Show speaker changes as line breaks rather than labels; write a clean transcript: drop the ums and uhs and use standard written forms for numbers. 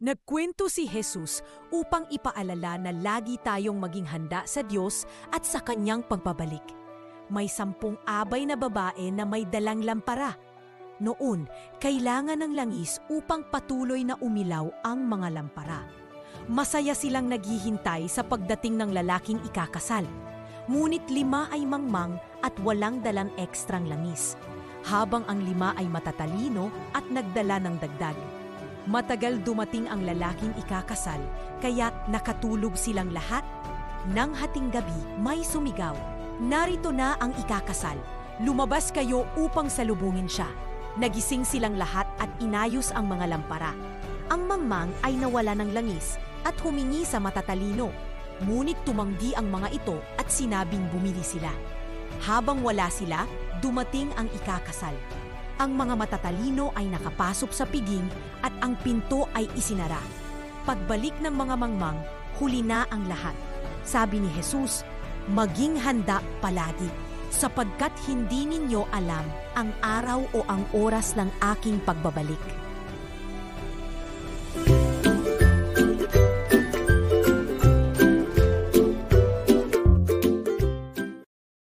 Nagkwento si Jesus upang ipaalala na lagi tayong maging handa sa Diyos at sa Kanyang pagbabalik. May 10 abay na babae na may dalang lampara. Noon, kailangan ng langis upang patuloy na umilaw ang mga lampara. Masaya silang naghihintay sa pagdating ng lalaking ikakasal. Ngunit 5 ay mangmang at walang dalang ekstrang langis, habang ang 5 ay matatalino at nagdala ng dagdag. Matagal dumating ang lalaking ikakasal, kaya't nakatulog silang lahat. Nang hating gabi, may sumigaw, "Narito na ang ikakasal. Lumabas kayo upang salubungin siya." Nagising silang lahat at inayos ang mga lampara. Ang mangmang ay nawala ng langis at humingi sa matatalino. Ngunit tumanggi ang mga ito at sinabing bumili sila. Habang wala sila, dumating ang ikakasal. Ang mga matatalino ay nakapasok sa piging at ang pinto ay isinara. Pagbalik ng mga mangmang, huli na ang lahat. Sabi ni Jesus, "Maging handa palagi, sapagkat hindi ninyo alam ang araw o ang oras ng aking pagbabalik."